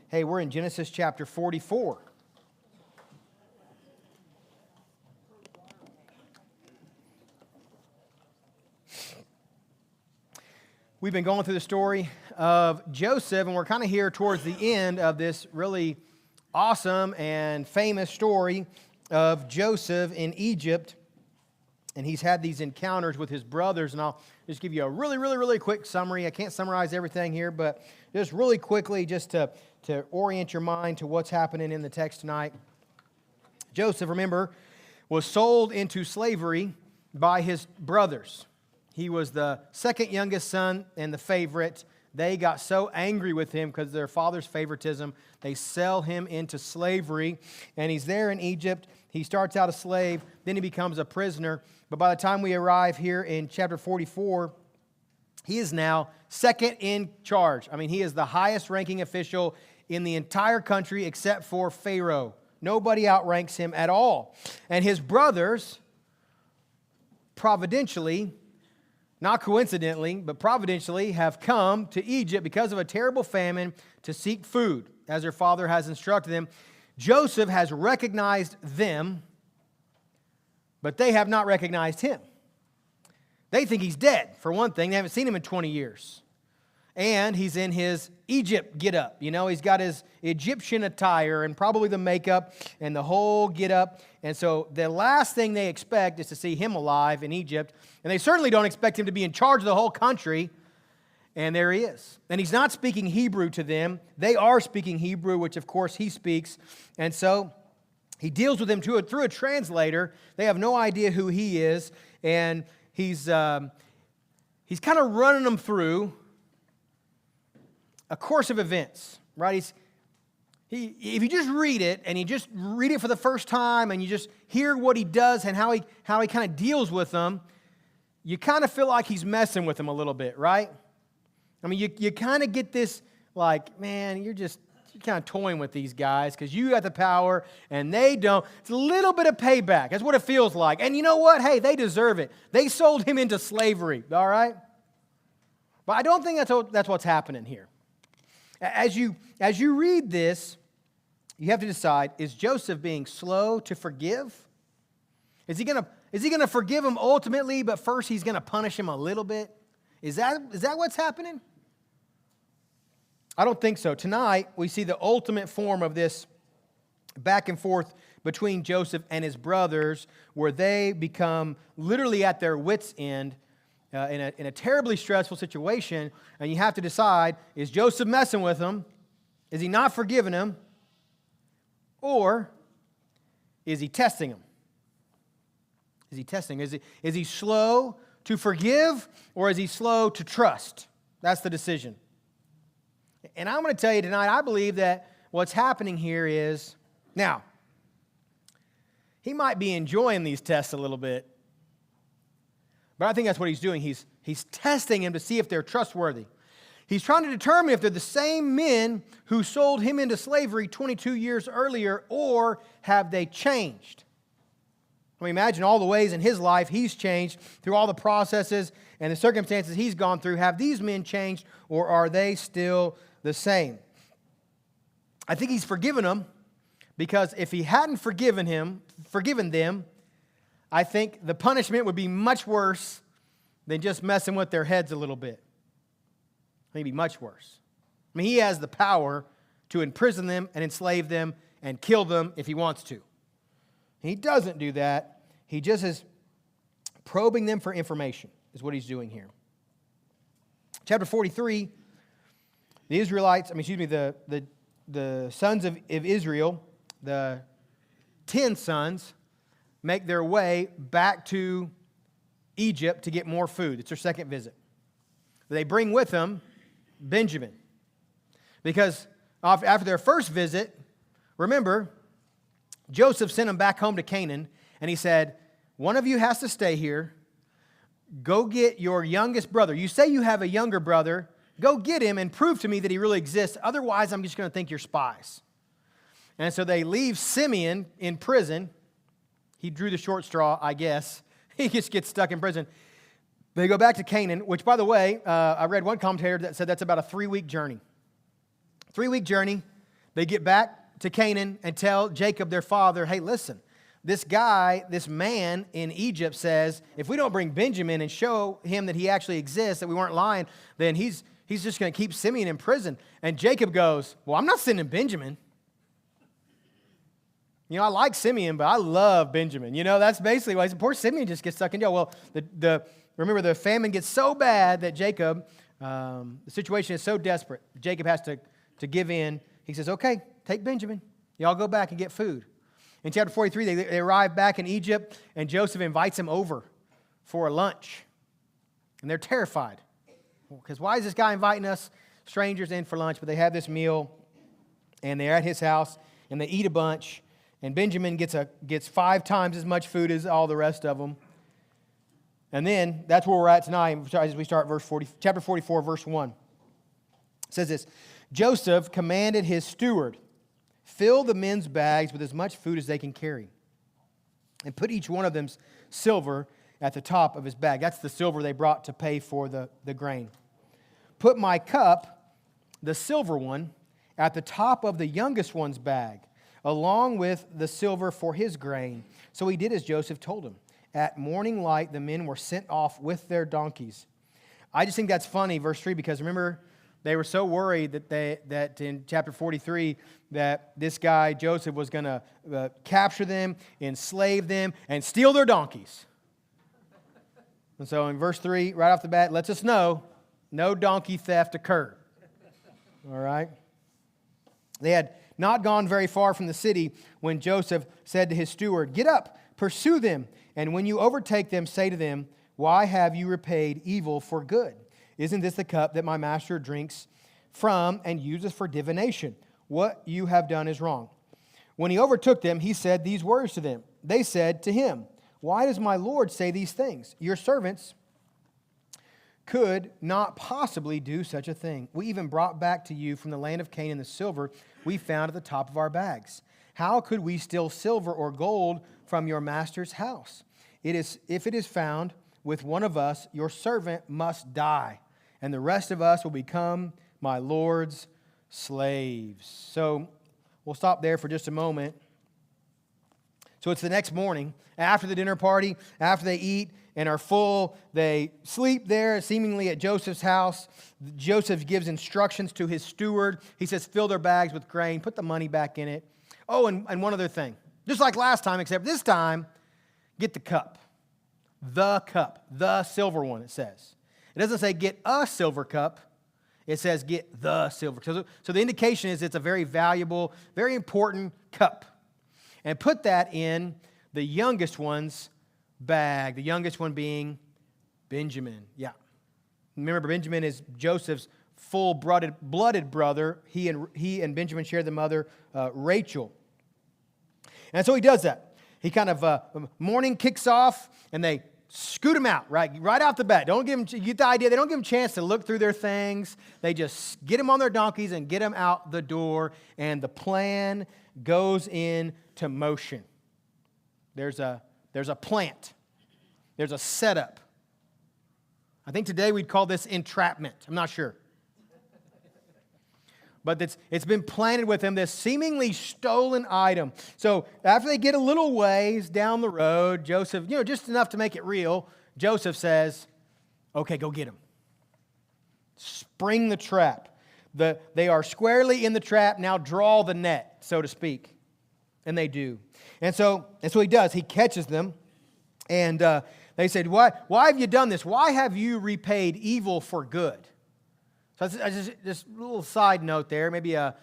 Hey, we're in Genesis chapter 44. We've been going through the story of Joseph, and we're kind of here towards the end of this really awesome and famous story of Joseph in Egypt. And he's had these encounters with his brothers, and I'll just give you a really quick summary. I can't summarize everything here, but just really quickly, just to orient your mind to what's happening in the text tonight. Joseph, remember, was sold into slavery by his brothers. He was the second youngest son and the favorite. They got so angry with him because of their father's favoritism, they sell him into slavery. And he's there in Egypt. He starts out a slave, then he becomes a prisoner. But by the time we arrive here in chapter 44, he is now second in charge. I mean, he is the highest ranking official in the entire country except for Pharaoh. Nobody outranks him at all. And his brothers, providentially, not coincidentally, but providentially, have come to Egypt because of a terrible famine to seek food, as their father has instructed them. Joseph has recognized them, but they have not recognized him. They think he's dead, for one thing. They haven't seen him in 20 years. And he's in his Egypt get-up. You know, he's got his Egyptian attire and probably the makeup and the whole get-up. And so the last thing they expect is to see him alive in Egypt. And they certainly don't expect him to be in charge of the whole country. And there he is. And he's not speaking Hebrew to them. They are speaking Hebrew, which of course he speaks. And so he deals with them through a translator. They have no idea who he is. And he's kind of running them through a course of events, right? If you just read it, and you just read it for the first time, and you just hear what he does and how he kind of deals with them, you kind of feel like he's messing with them a little bit, right? I mean, you kind of get this, like, man, you're kind of toying with these guys because you got the power and they don't. It's a little bit of payback. That's what it feels like. And you know what? Hey, they deserve it. They sold him into slavery, all right? But I don't think that's what's happening here. As you read this, you have to decide, is Joseph being slow to forgive? Is he going to forgive him ultimately, but first he's going to punish him a little bit? Is that what's happening? I don't think so. Tonight, we see the ultimate form of this back and forth between Joseph and his brothers, where they become literally at their wits' end in a terribly stressful situation, and you have to decide, is Joseph messing with him? Is he not forgiving him? Or is he testing him? Is he testing? Is he slow to forgive, or is he slow to trust? That's the decision. And I'm going to tell you tonight, I believe that what's happening here is, now, he might be enjoying these tests a little bit, but I think that's what he's doing. He's testing him to see if they're trustworthy. He's trying to determine if they're the same men who sold him into slavery 22 years earlier, or have they changed? I mean, imagine all the ways in his life he's changed through all the processes and the circumstances he's gone through. Have these men changed, or are they still the same? I think he's forgiven them, because if he hadn't forgiven them, I think the punishment would be much worse than just messing with their heads a little bit. Maybe much worse. I mean, he has the power to imprison them and enslave them and kill them if he wants to. He doesn't do that. He just is probing them for information, is what he's doing here. Chapter 43, the sons of Israel, the 10 sons, make their way back to Egypt to get more food. It's their second visit. They bring with them Benjamin. Because after their first visit, remember, Joseph sent them back home to Canaan, and he said, one of you has to stay here. Go get your youngest brother. You say you have a younger brother. Go get him and prove to me that he really exists. Otherwise, I'm just going to think you're spies. And so they leave Simeon in prison. He drew the short straw, I guess. He just gets stuck in prison. They go back to Canaan, which, by the way, I read one commentator that said that's about a 3-week journey. 3-week journey. they get back to Canaan and tell Jacob, their father, hey, listen, this guy, this man in Egypt says, if we don't bring Benjamin and show him that he actually exists, that we weren't lying, then he's just going to keep Simeon in prison. And Jacob goes, well, I'm not sending Benjamin. You know, I like Simeon, but I love Benjamin. You know, that's basically why poor Simeon just gets stuck in jail. Well, remember, the famine gets so bad that Jacob, the situation is so desperate, Jacob has to give in. He says, okay, take Benjamin. Y'all go back and get food. In chapter 43, they arrive back in Egypt, and Joseph invites them over for a lunch. And they're terrified. Because why is this guy inviting us, strangers, in for lunch? But they have this meal, and they're at his house, and they eat a bunch. And Benjamin gets 5 times as much food as all the rest of them. And then, that's where we're at tonight as we start chapter 44, verse 1. It says this, Joseph commanded his steward, fill the men's bags with as much food as they can carry, and put each one of them's silver at the top of his bag. That's the silver they brought to pay for the grain. Put my cup, the silver one, at the top of the youngest one's bag, along with the silver for his grain. So he did as Joseph told him. At morning light, the men were sent off with their donkeys. I just think that's funny, verse 3, because remember, they were so worried that in chapter 43, that this guy, Joseph, was going to capture them, enslave them, and steal their donkeys. And so in verse 3, right off the bat, lets us know no donkey theft occurred. All right? They had not gone very far from the city when Joseph said to his steward, get up, pursue them, and when you overtake them, say to them, why have you repaid evil for good? Isn't this the cup that my master drinks from and uses for divination? What you have done is wrong. When he overtook them, he said these words to them. They said to him, why does my Lord say these things? Your servants could not possibly do such a thing. We even brought back to you from the land of Canaan the silver we found at the top of our bags. How could we steal silver or gold from your master's house? If it is found with one of us, your servant must die, and the rest of us will become my Lord's slaves. So we'll stop there for just a moment. So it's the next morning, after the dinner party, after they eat and are full, they sleep there, seemingly at Joseph's house. Joseph gives instructions to his steward. He says, fill their bags with grain, put the money back in it. Oh, and one other thing. Just like last time, except this time, get the cup. The silver one, it says. It doesn't say get a silver cup. It says get the silver. So the indication is it's a very valuable, very important cup. And put that in the youngest one's bag, the youngest one being Benjamin. Yeah. Remember, Benjamin is Joseph's full-blooded brother. He and Benjamin share the mother, Rachel. And so he does that. He kind of, morning kicks off, and they scoot him out, right out the bat. Don't give him, you get the idea, they don't give him a chance to look through their things. They just get him on their donkeys and get him out the door, and the plan goes into motion. There's a plant. There's a setup. I think today we'd call this entrapment. I'm not sure. But it's been planted with him, this seemingly stolen item. So after they get a little ways down the road, Joseph, just enough to make it real, Joseph says, okay, go get him. Spring the trap. They are squarely in the trap. Now draw the net, so to speak. And they do. And so he does. He catches them. And they said, why have you done this? Why have you repaid evil for good? So just a little side note there, maybe a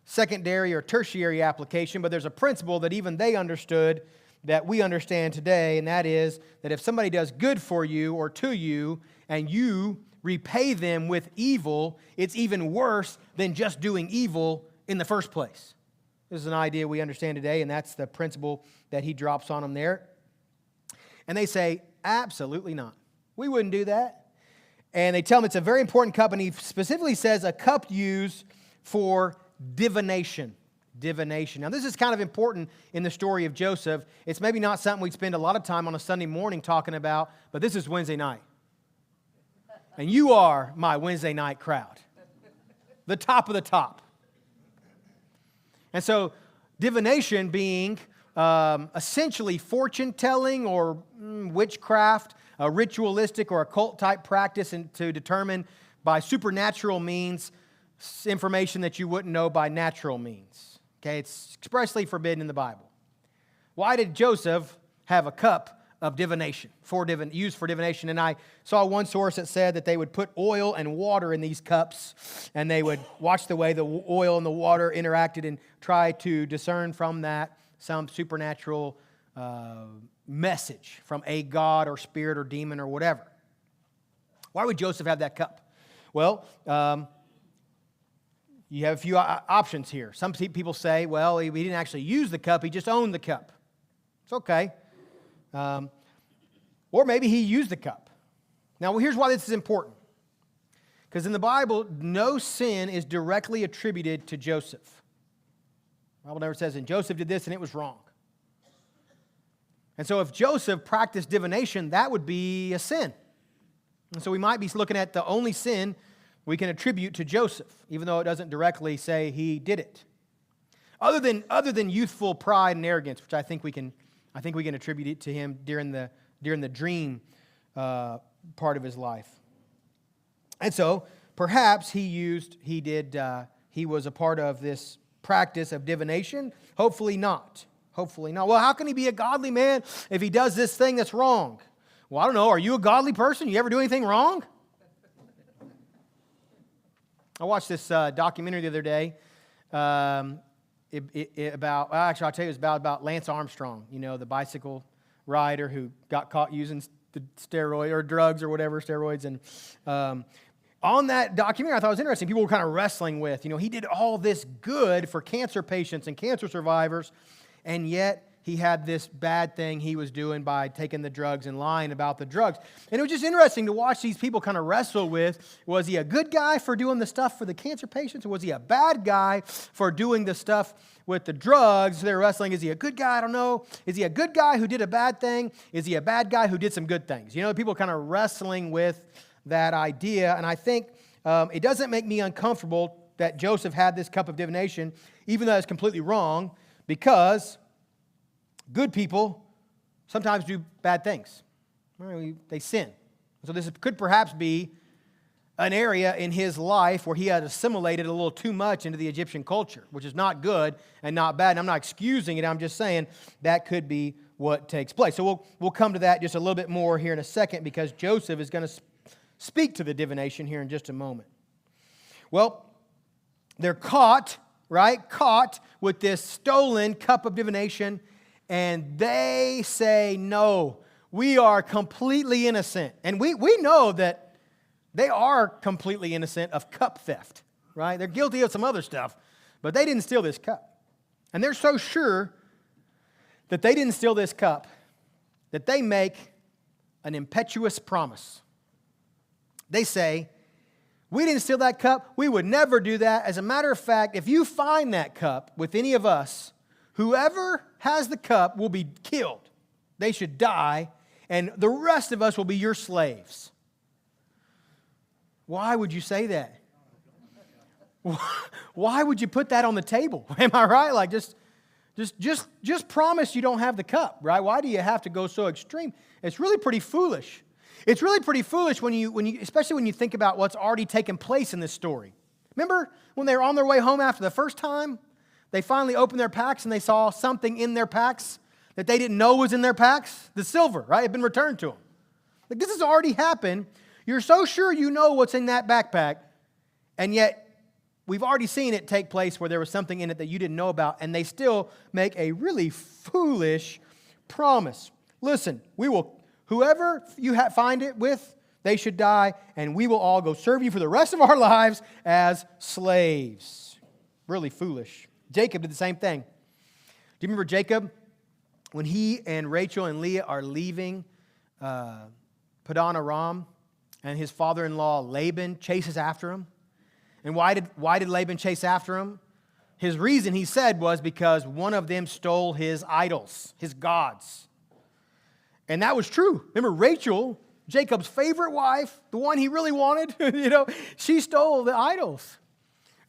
secondary or tertiary application, but there's a principle that even they understood that we understand today, and that is that if somebody does good for you or to you, and you repay them with evil, it's even worse than just doing evil in the first place. This is an idea we understand today, and that's the principle that he drops on them there. And they say, absolutely not. We wouldn't do that. And they tell him it's a very important cup, and he specifically says a cup used for divination. Divination. Now, this is kind of important in the story of Joseph. It's maybe not something we'd spend a lot of time on a Sunday morning talking about, but this is Wednesday night. And you are my Wednesday night crowd. The top of the top. And so divination being essentially fortune-telling or witchcraft, a ritualistic or occult type practice to determine by supernatural means information that you wouldn't know by natural means. Okay, it's expressly forbidden in the Bible. Why did Joseph have a cup of divination, used for divination? And I saw one source that said that they would put oil and water in these cups, and they would watch the way the oil and the water interacted and try to discern from that some supernatural message from a god or spirit or demon or whatever. Why would Joseph have that cup? Well, you have a few options here. Some people say, well, he didn't actually use the cup, he just owned the cup. It's okay. Or maybe he used the cup. Now, here's why this is important. Because in the Bible, no sin is directly attributed to Joseph. The Bible never says, and Joseph did this and it was wrong. And so if Joseph practiced divination, that would be a sin. And so we might be looking at the only sin we can attribute to Joseph, even though it doesn't directly say he did it. Other than youthful pride and arrogance, which I think we can attribute it to him during the dream part of his life. And so perhaps he was a part of this practice of divination. Hopefully not. Hopefully not. Well, how can he be a godly man if he does this thing that's wrong? Well, I don't know. Are you a godly person? You ever do anything wrong? I watched this documentary the other day I'll tell you, it was about Lance Armstrong, the bicycle rider who got caught using the steroid or drugs or whatever, steroids. And on that documentary, I thought it was interesting. People were kind of wrestling with, he did all this good for cancer patients and cancer survivors, and yet he had this bad thing he was doing by taking the drugs and lying about the drugs. And it was just interesting to watch these people kind of wrestle with, was he a good guy for doing the stuff for the cancer patients, or was he a bad guy for doing the stuff with the drugs? They're wrestling, is he a good guy? I don't know. Is he a good guy who did a bad thing? Is he a bad guy who did some good things? People kind of wrestling with that idea. And I think it doesn't make me uncomfortable that Joseph had this cup of divination, even though it's completely wrong, because good people sometimes do bad things. They sin. So this could perhaps be an area in his life where he had assimilated a little too much into the Egyptian culture, which is not good and not bad. And I'm not excusing it. I'm just saying that could be what takes place. So we'll come to that just a little bit more here in a second, because Joseph is going to speak to the divination here in just a moment. Well, they're caught with this stolen cup of divination, and they say, no, we are completely innocent. And we know that they are completely innocent of cup theft, right? They're guilty of some other stuff, but they didn't steal this cup. And they're so sure that they didn't steal this cup that they make an impetuous promise. They say, we didn't steal that cup. We would never do that. As a matter of fact, if you find that cup with any of us, whoever has the cup will be killed. They should die, and the rest of us will be your slaves. Why would you say that? Why would you put that on the table? Am I right? Just promise you don't have the cup, right? Why do you have to go so extreme? It's really pretty foolish. It's really pretty foolish when you, especially when you think about what's already taken place in this story. Remember when they were on their way home after the first time? They finally opened their packs and they saw something in their packs that they didn't know was in their packs. The silver, right? It had been returned to them. This has already happened. You're so sure you know what's in that backpack, and yet we've already seen it take place where there was something in it that you didn't know about, and they still make a really foolish promise. Listen, whoever you find it with, they should die, and we will all go serve you for the rest of our lives as slaves. Really foolish. Jacob did the same thing. Do you remember Jacob? When he and Rachel and Leah are leaving Padan Aram, and his father-in-law Laban chases after him. And why did Laban chase after him? His reason, he said, was because one of them stole his idols, his gods. And that was true. Remember, Rachel, Jacob's favorite wife, the one he really wanted, she stole the idols.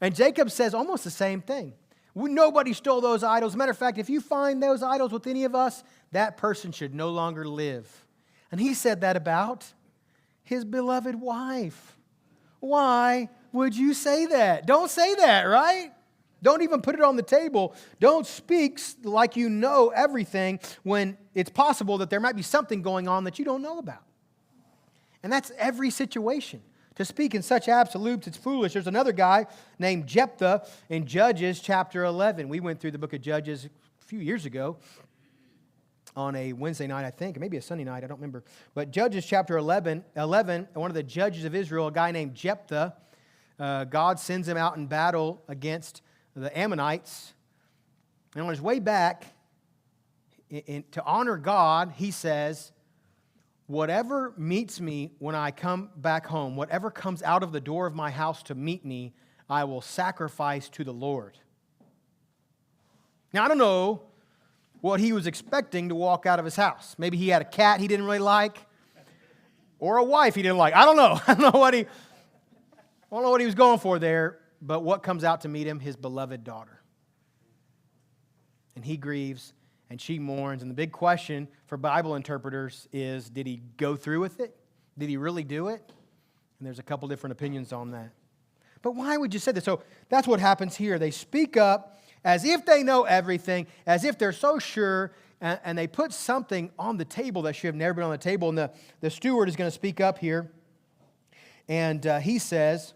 And Jacob says almost the same thing. Nobody stole those idols. As a matter of fact, if you find those idols with any of us, that person should no longer live. And he said that about his beloved wife. Why would you say that? Don't say that, right? Don't even put it on the table. Don't speak like you know everything when it's possible that there might be something going on that you don't know about. And that's every situation. To speak in such absolutes, it's foolish. There's another guy named Jephthah in Judges chapter 11. We went through the book of Judges a few years ago on a Wednesday night, I think, or maybe a Sunday night, I don't remember. But Judges chapter 11, one of the judges of Israel, a guy named Jephthah, God sends him out in battle against the Ammonites. And on his way back, to honor God, he says, whatever meets me when I come back home, whatever comes out of the door of my house to meet me, I will sacrifice to the Lord. Now, I don't know what he was expecting to walk out of his house. Maybe he had a cat he didn't really like, or a wife he didn't like. I don't know. I don't know what he was going for there, but what comes out to meet him? His beloved daughter. And he grieves, and she mourns. And the big question for Bible interpreters is, did he go through with it? Did he really do it? And there's a couple different opinions on that. But why would you say that? So that's what happens here. They speak up as if they know everything, as if they're so sure, and they put something on the table that should have never been on the table. And the steward is going to speak up here. And he says,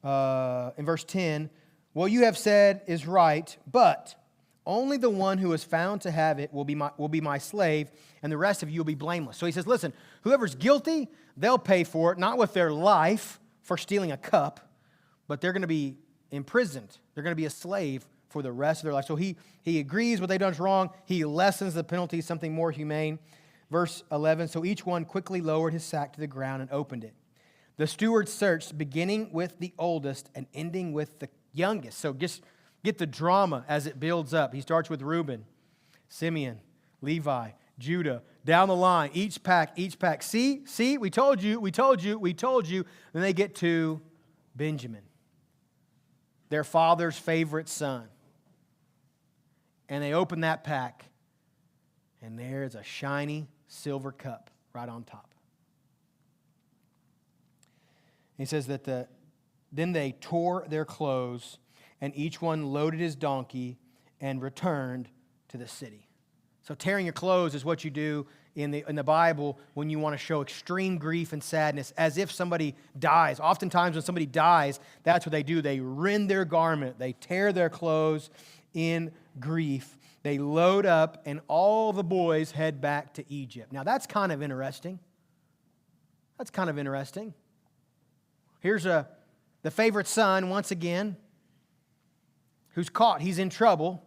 in verse 10, what you have said is right, but only the one who is found to have it will be my slave, and the rest of you will be blameless. So he says, listen, whoever's guilty, they'll pay for it, not with their life for stealing a cup, but they're going to be imprisoned. They're going to be a slave for the rest of their life. So he agrees what they've done is wrong. He lessens the penalty, something more humane. Verse 11, so each one quickly lowered his sack to the ground and opened it. The steward searched, beginning with the oldest and ending with the youngest. So just get the drama as it builds up. He starts with Reuben, Simeon, Levi, Judah, down the line, each pack. See, we told you. Then they get to Benjamin, their father's favorite son. And they open that pack, and there's a shiny silver cup right on top. He says that then they tore their clothes, and each one loaded his donkey and returned to the city. So tearing your clothes is what you do in the Bible when you want to show extreme grief and sadness, as if somebody dies. Oftentimes when somebody dies, that's what they do. They rend their garment. They tear their clothes in grief. They load up, and all the boys head back to Egypt. Now that's kind of interesting. Here's the favorite son, once again, who's caught. He's in trouble.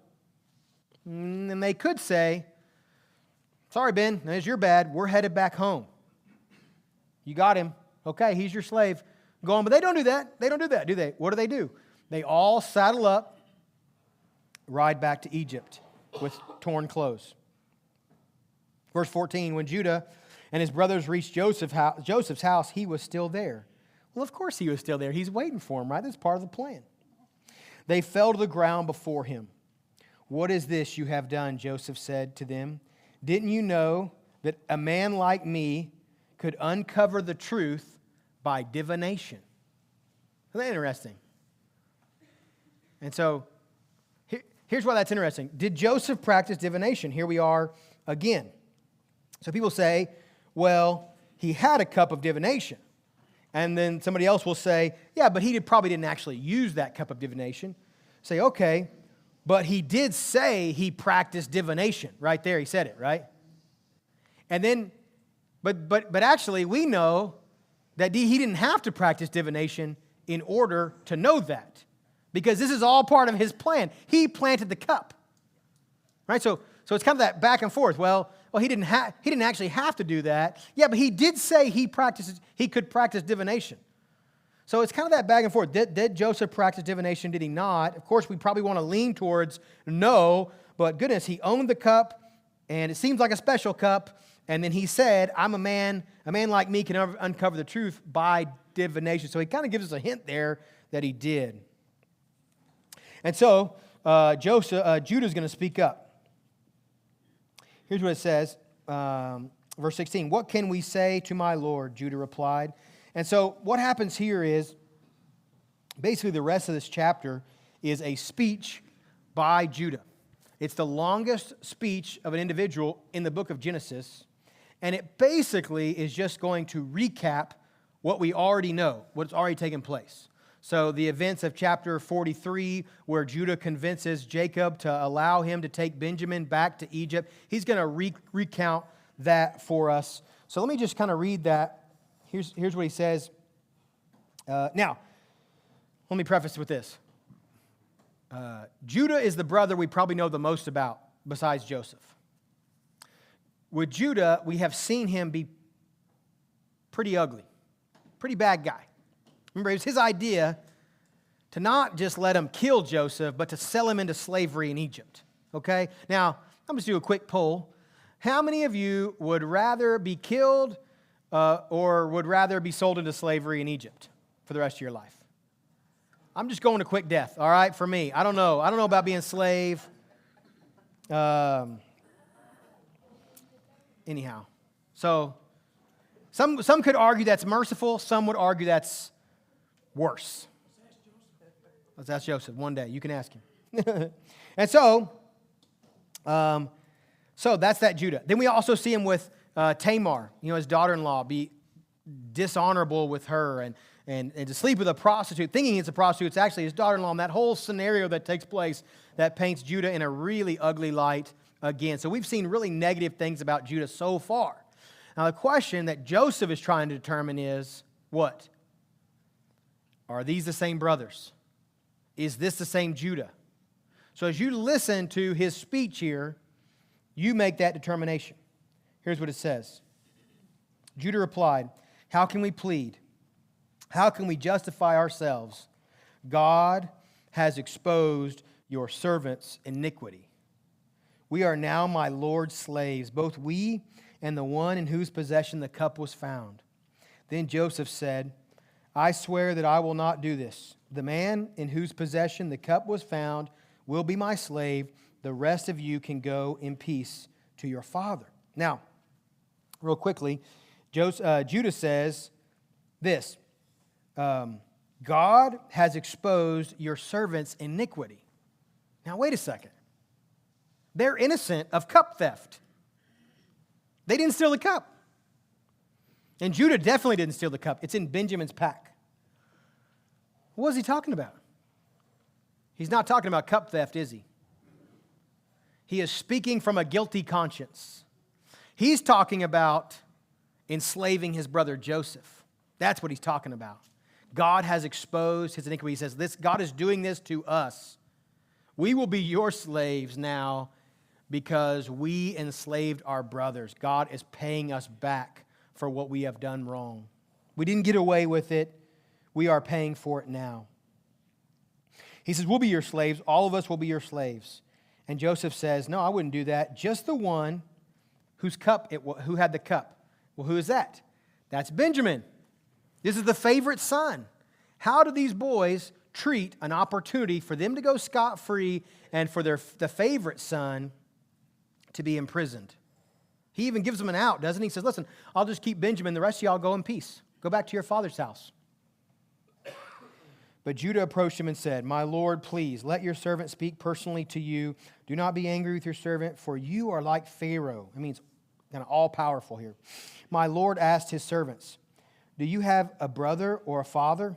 And they could say, sorry, Ben, that's your bad. We're headed back home. You got him. Okay, he's your slave. Go on. But they don't do that. Do they? What do? They all saddle up, ride back to Egypt with torn clothes. Verse 14, when Judah and his brothers reached Joseph's house, he was still there. Well, of course he was still there. He's waiting for him, right? That's part of the plan. They fell to the ground before him. What is this you have done? Joseph said to them. Didn't you know that a man like me could uncover the truth by divination? Isn't that interesting? And so, here's why that's interesting. Did Joseph practice divination? Here we are again. So people say, well, he had a cup of divination. And then somebody else will say, yeah, but he probably didn't actually use that cup of divination. Say, okay, but he did say he practiced divination. Right there, he said it, right? And then, but actually we know that he didn't have to practice divination in order to know that. Because this is all part of his plan. He planted the cup. Right? So it's kind of that back and forth. Well, he didn't actually have to do that. Yeah, but he did say he could practice divination. So it's kind of that back and forth. Did Joseph practice divination? Did he not? Of course, we probably want to lean towards no, but goodness, he owned the cup, and it seems like a special cup. And then he said, I'm a man like me can uncover the truth by divination. So he kind of gives us a hint there that he did. And so Judah's going to speak up. Here's what it says, verse 16. What can we say to my Lord? Judah replied. And so what happens here is, basically the rest of this chapter is a speech by Judah. It's the longest speech of an individual in the book of Genesis, and it basically is just going to recap what we already know, what's already taken place. So the events of chapter 43, where Judah convinces Jacob to allow him to take Benjamin back to Egypt, he's going to recount that for us. So let me just kind of read that. Here's what he says. Now, let me preface with this. Judah is the brother we probably know the most about besides Joseph. With Judah, we have seen him be pretty ugly, pretty bad guy. Remember, it was his idea to not just let him kill Joseph, but to sell him into slavery in Egypt. Okay? Now, I'm just do a quick poll. How many of you would rather be killed or would rather be sold into slavery in Egypt for the rest of your life? I'm just going to quick death, all right, for me. I don't know. I don't know about being a slave. Anyhow. So, some could argue that's merciful. Some would argue that's worse. Let's ask Joseph one day. You can ask him. And so that's that Judah. Then we also see him with Tamar, his daughter-in-law, be dishonorable with her and to sleep with a prostitute, thinking it's a prostitute. It's actually his daughter-in-law. And that whole scenario that takes place that paints Judah in a really ugly light again. So we've seen really negative things about Judah so far. Now the question that Joseph is trying to determine is, what? Are these the same brothers? Is this the same Judah? So as you listen to his speech here, you make that determination. Here's what it says. Judah replied, "How can we plead? How can we justify ourselves? God has exposed your servant's iniquity. We are now my Lord's slaves, both we and the one in whose possession the cup was found." Then Joseph said, "I swear that I will not do this. The man in whose possession the cup was found will be my slave. The rest of you can go in peace to your father." Now, real quickly, Judah says this. God has exposed your servant's iniquity. Now, wait a second. They're innocent of cup theft. They didn't steal the cup. And Judah definitely didn't steal the cup. It's in Benjamin's pack. What is he talking about? He's not talking about cup theft, is he? He is speaking from a guilty conscience. He's talking about enslaving his brother Joseph. That's what he's talking about. God has exposed his iniquity. He says, God is doing this to us. We will be your slaves now because we enslaved our brothers. God is paying us back for what we have done wrong. We didn't get away with it. We are paying for it now. He says, we'll be your slaves. All of us will be your slaves. And Joseph says, no, I wouldn't do that. Just the one who had the cup. Well, who is that? That's Benjamin. This is the favorite son. How do these boys treat an opportunity for them to go scot-free and for the favorite son to be imprisoned? He even gives them an out, doesn't he? He says, listen, I'll just keep Benjamin. The rest of y'all go in peace. Go back to your father's house. But Judah approached him and said, my Lord, please, let your servant speak personally to you. Do not be angry with your servant, for you are like Pharaoh. It means kind of all-powerful here. My Lord asked his servants, do you have a brother or a father?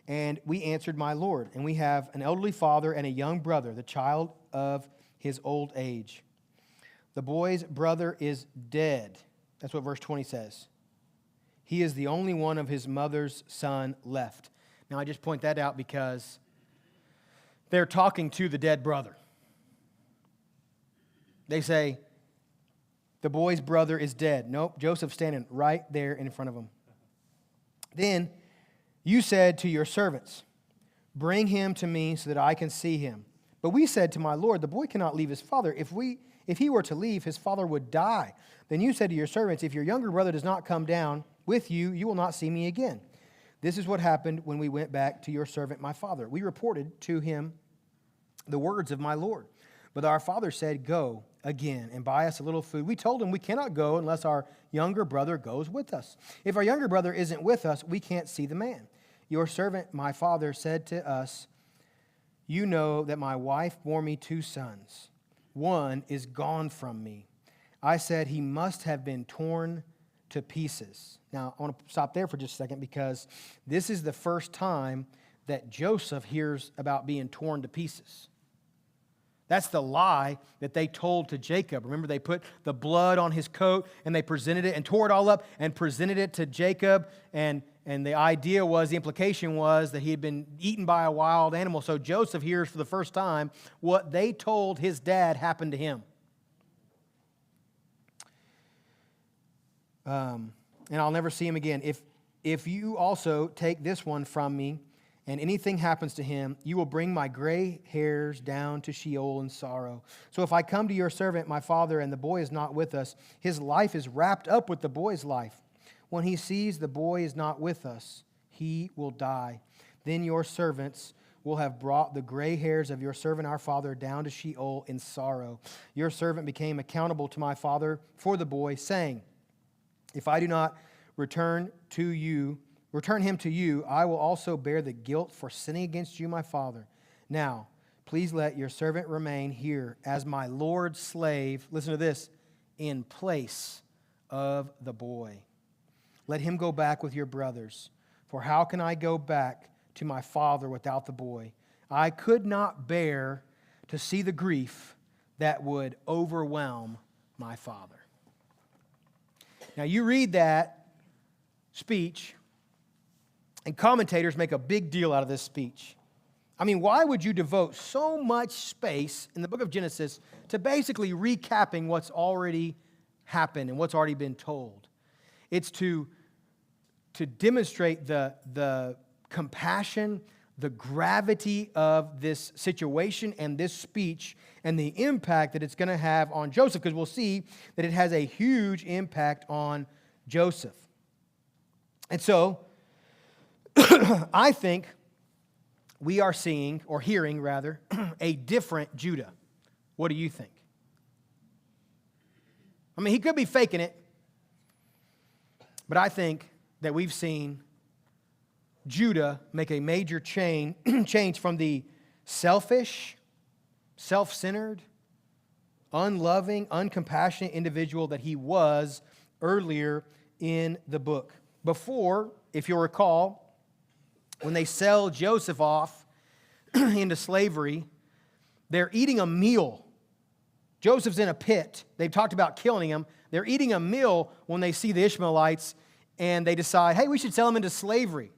And we answered, my Lord, and we have an elderly father and a young brother, the child of his old age. The boy's brother is dead. That's what verse 20 says. He is the only one of his mother's son left. Now, I just point that out because they're talking to the dead brother. They say, the boy's brother is dead. Nope, Joseph's standing right there in front of him. Then you said to your servants, bring him to me so that I can see him. But we said to my Lord, the boy cannot leave his father. If he were to leave, his father would die. Then you said to your servants, if your younger brother does not come down with you, you will not see me again. This is what happened when we went back to your servant, my father. We reported to him the words of my Lord. But our father said, go again and buy us a little food. We told him we cannot go unless our younger brother goes with us. If our younger brother isn't with us, we can't see the man. Your servant, my father, said to us, you know that my wife bore me 2 sons. One is gone from me. I said he must have been torn to pieces. Now, I want to stop there for just a second because this is the first time that Joseph hears about being torn to pieces. That's the lie that they told to Jacob. Remember, they put the blood on his coat and they presented it and tore it all up and presented it to Jacob. And the idea was, the implication was that he had been eaten by a wild animal. So Joseph hears for the first time what they told his dad happened to him. And I'll never see him again. If you also take this one from me, and anything happens to him, you will bring my gray hairs down to Sheol in sorrow. So if I come to your servant, my father, and the boy is not with us, his life is wrapped up with the boy's life. When he sees the boy is not with us, he will die. Then your servants will have brought the gray hairs of your servant, our father, down to Sheol in sorrow. Your servant became accountable to my father for the boy, saying, if I do not return him to you, I will also bear the guilt for sinning against you, my father. Now, please let your servant remain here as my Lord's slave, listen to this, in place of the boy. Let him go back with your brothers, for how can I go back to my father without the boy? I could not bear to see the grief that would overwhelm my father. Now, you read that speech, and commentators make a big deal out of this speech. I mean, why would you devote so much space in the book of Genesis to basically recapping what's already happened and what's already been told? It's to demonstrate the compassion, the gravity of this situation and this speech and the impact that it's going to have on Joseph, because we'll see that it has a huge impact on Joseph. And so, I think we are seeing, or hearing rather, a different Judah. What do you think? I mean, he could be faking it, but I think that we've seen Judah make a major change from the selfish, self-centered, unloving, uncompassionate individual that he was earlier in the book. Before, if you'll recall, when they sell Joseph off into slavery, they're eating a meal. Joseph's in a pit. They've talked about killing him. They're eating a meal when they see the Ishmaelites, and they decide, hey, we should sell him into slavery.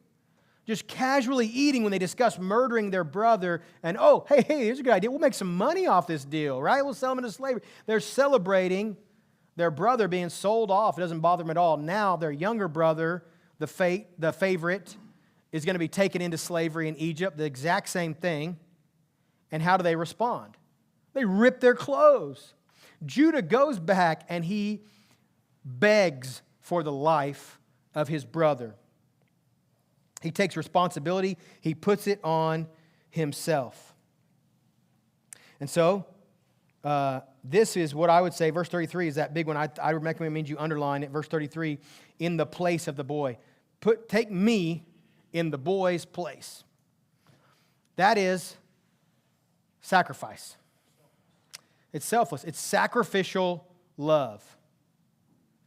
Just casually eating when they discuss murdering their brother, and hey, here's a good idea. We'll make some money off this deal, right? We'll sell him into slavery. They're celebrating their brother being sold off. It doesn't bother them at all. Now their younger brother, the favorite, is going to be taken into slavery in Egypt, the exact same thing. And how do they respond? They rip their clothes. Judah goes back and he begs for the life of his brother. He takes responsibility. He puts it on himself. And so, this is what I would say, verse 33 is that big one. I recommend you underline it, verse 33, in the place of the boy. Take me in the boy's place. That is sacrifice. It's selfless. It's sacrificial love.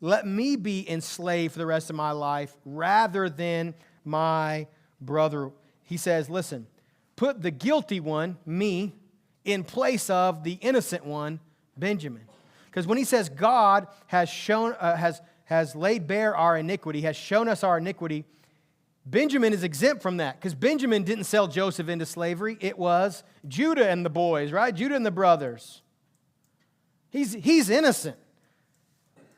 Let me be enslaved for the rest of my life rather than my brother. He says, listen, put the guilty one, me, in place of the innocent one, Benjamin. Because when he says God has shown, has laid bare our iniquity, has shown us our iniquity, Benjamin is exempt from that, because Benjamin didn't sell Joseph into slavery. It was Judah and the boys, right? Judah and the brothers. He's innocent.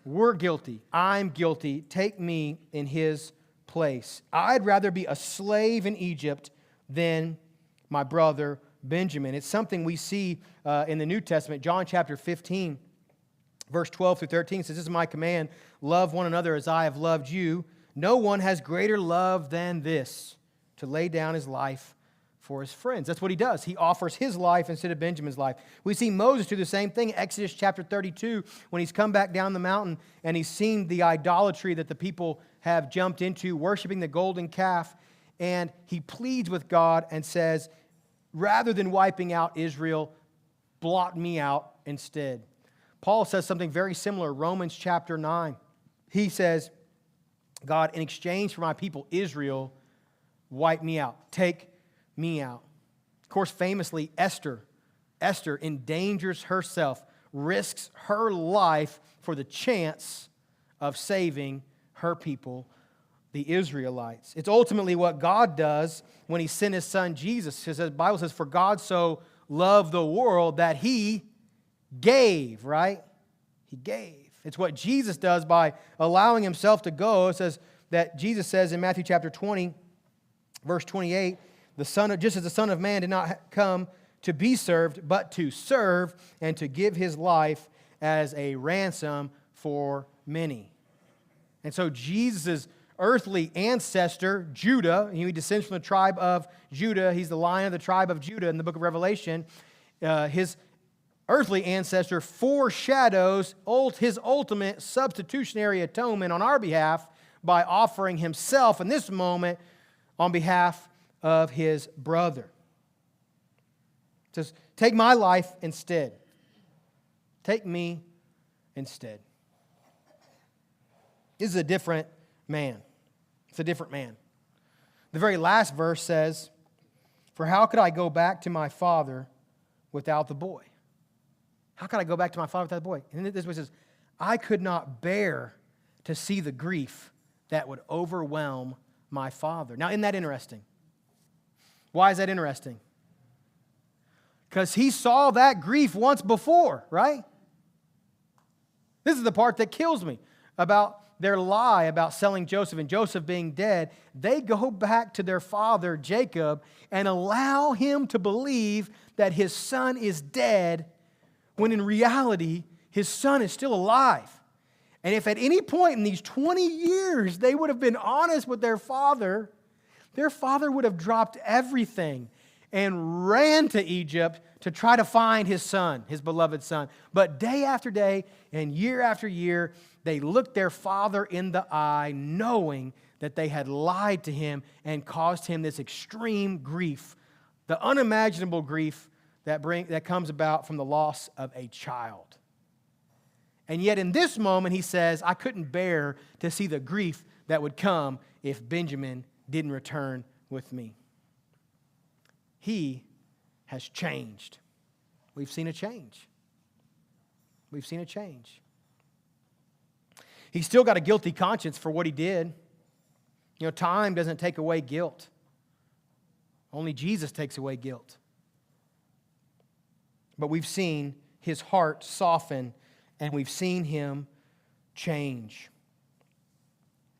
We're guilty. I'm guilty. Take me in his place. I'd rather be a slave in Egypt than my brother Benjamin. It's something we see in the New Testament. John chapter 15, verse 12 through 13 says, this is my command, love one another as I have loved you. No one has greater love than this, to lay down his life for his friends. That's what he does. He offers his life instead of Benjamin's life. We see Moses do the same thing. Exodus chapter 32, when he's come back down the mountain and he's seen the idolatry that the people have jumped into, worshiping the golden calf, and he pleads with God and says, rather than wiping out Israel, blot me out instead. Paul says something very similar, Romans chapter 9. He says, God, in exchange for my people Israel, wipe me out, take me out. Of course, famously, Esther endangers herself, risks her life for the chance of saving her people, the Israelites. It's ultimately what God does when he sent his son Jesus. Because the Bible says, for God so loved the world that he gave, right? He gave. It's what Jesus does by allowing himself to go. It says that Jesus says in Matthew chapter 20, verse 28, just as the Son of Man did not come to be served, but to serve and to give his life as a ransom for many. And so Jesus' earthly ancestor, Judah, he descends from the tribe of Judah. He's the lion of the tribe of Judah in the book of Revelation. His earthly ancestor foreshadows his ultimate substitutionary atonement on our behalf by offering himself in this moment on behalf of his brother. It says, take my life instead. Take me instead. This is a different man. It's a different man. The very last verse says, for how could I go back to my father without the boy? How could I go back to my father without the boy? And this one says, I could not bear to see the grief that would overwhelm my father. Now, isn't that interesting? Why is that interesting? Because he saw that grief once before, right? This is the part that kills me about their lie about selling Joseph and Joseph being dead. They go back to their father, Jacob, and allow him to believe that his son is dead when in reality, his son is still alive. And if at any point in these 20 years they would have been honest with their father would have dropped everything and ran to Egypt to try to find his son, his beloved son. But day after day and year after year, they looked their father in the eye, knowing that they had lied to him and caused him this extreme grief, the unimaginable grief that comes about from the loss of a child. And yet in this moment, he says, I couldn't bear to see the grief that would come if Benjamin didn't return with me. He has changed. We've seen a change. We've seen a change. He's still got a guilty conscience for what he did. You know, time doesn't take away guilt. Only Jesus takes away guilt. But we've seen his heart soften, and we've seen him change.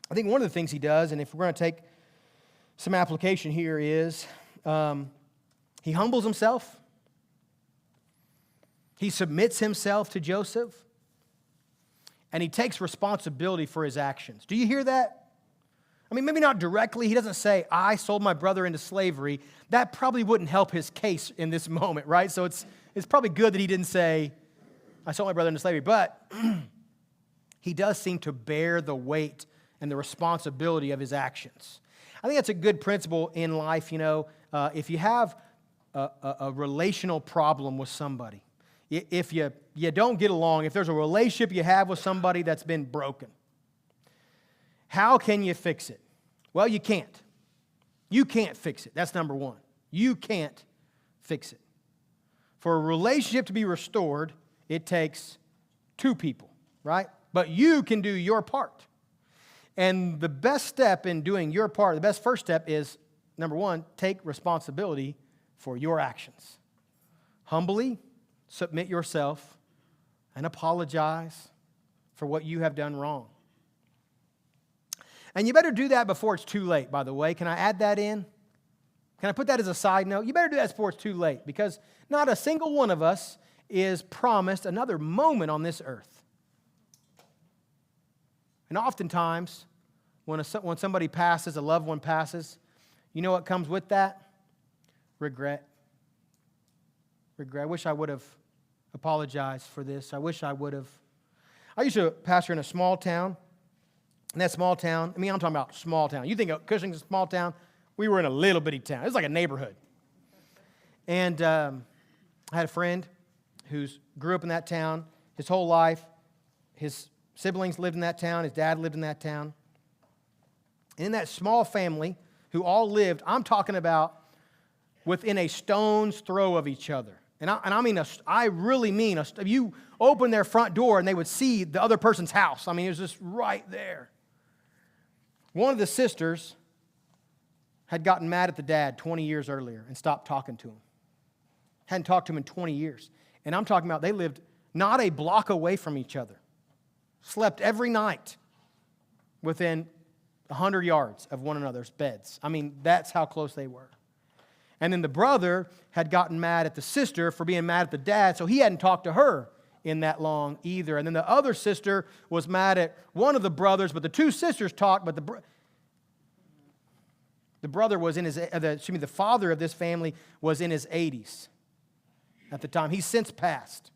I think one of the things he does, and if we're going to take some application here, is he humbles himself. He submits himself to Joseph. And he takes responsibility for his actions. Do you hear that? I mean, maybe not directly. He doesn't say, I sold my brother into slavery. That probably wouldn't help his case in this moment, right? So it's probably good that he didn't say, I sold my brother into slavery. But he does seem to bear the weight and the responsibility of his actions. I think that's a good principle in life, you know. If you have a relational problem with somebody, if you don't get along, if there's a relationship you have with somebody that's been broken, how can you fix it? Well, you can't. You can't fix it. That's number one. You can't fix it. For a relationship to be restored, it takes two people, right? But you can do your part. And the best step in doing your part, the best first step is, number one, take responsibility for your actions. Humbly submit yourself and apologize for what you have done wrong. And you better do that before it's too late, by the way. Can I add that in? Can I put that as a side note? You better do that before it's too late, because not a single one of us is promised another moment on this earth. And oftentimes, when somebody passes, a loved one passes, you know what comes with that? regret. Regret. I wish I would have apologized for this. I wish I would have. I used to pastor in a small town. In that small town, I'm talking about small town. You think of Cushing's a small town? We were in a little bitty town. It was like a neighborhood. And I had a friend who grew up in that town his whole life. His siblings lived in that town. His dad lived in that town. And in that small family who all lived, I'm talking about within a stone's throw of each other. I really mean, you open their front door and they would see the other person's house. It was just right there. One of the sisters had gotten mad at the dad 20 years earlier and stopped talking to him. Hadn't talked to him in 20 years. And I'm talking about they lived not a block away from each other. Slept every night within 100 yards of one another's beds. That's how close they were. And then the brother had gotten mad at the sister for being mad at the dad, so he hadn't talked to her in that long either. And then the other sister was mad at one of the brothers, but the two sisters talked, but the brother was in the father of this family was in his 80s at the time. He's since passed.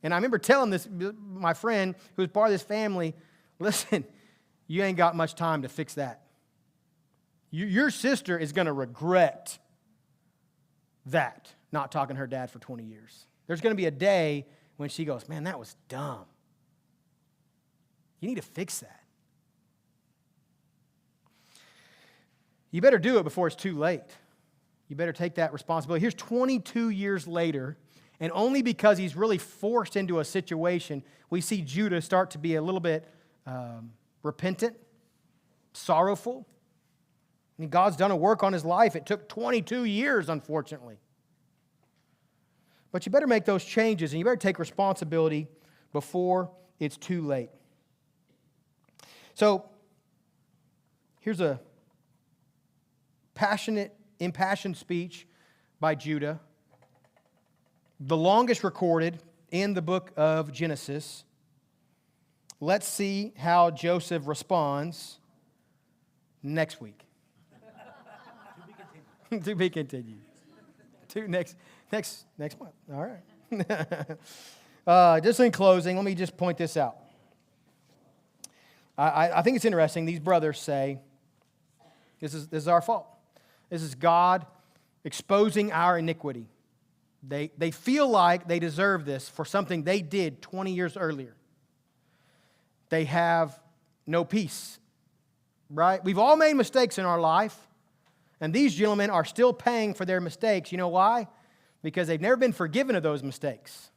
And I remember telling my friend who was part of this family, listen, you ain't got much time to fix that. Your sister is going to regret that, not talking to her dad for 20 years. There's going to be a day when she goes, man, that was dumb. You need to fix that. You better do it before it's too late. You better take that responsibility. Here's 22 years later, and only because he's really forced into a situation, we see Judah start to be a little bit repentant, sorrowful. God's done a work on his life. It took 22 years, unfortunately. But you better make those changes, and you better take responsibility before it's too late. So, here's a impassioned speech by Judah, the longest recorded in the book of Genesis. Let's see how Joseph responds next week. To be continued. Next month. All right. Just in closing, let me just point this out. I think it's interesting. These brothers say, this is our fault. This is God exposing our iniquity. They feel like they deserve this for something they did 20 years earlier. They have no peace, right? We've all made mistakes in our life. And these gentlemen are still paying for their mistakes. You know why? Because they've never been forgiven of those mistakes.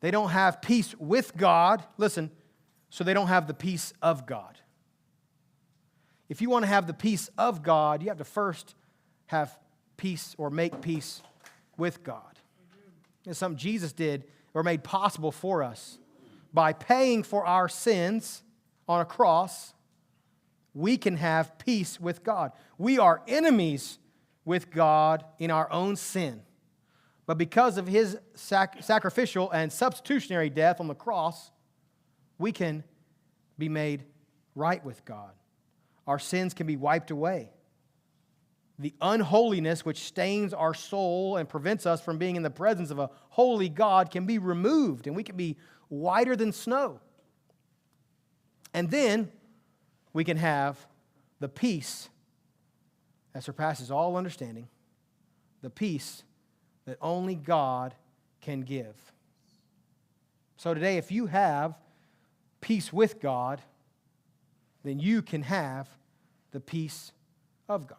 They don't have peace with God. Listen, so they don't have the peace of God. If you want to have the peace of God, you have to first have peace or make peace with God. It's something Jesus did or made possible for us. By paying for our sins on a cross, we can have peace with God. We are enemies with God in our own sin. But because of his sacrificial and substitutionary death on the cross, we can be made right with God. Our sins can be wiped away. The unholiness which stains our soul and prevents us from being in the presence of a holy God can be removed, and we can be whiter than snow. And then we can have the peace that surpasses all understanding, the peace that only God can give. So today, if you have peace with God, then you can have the peace of God.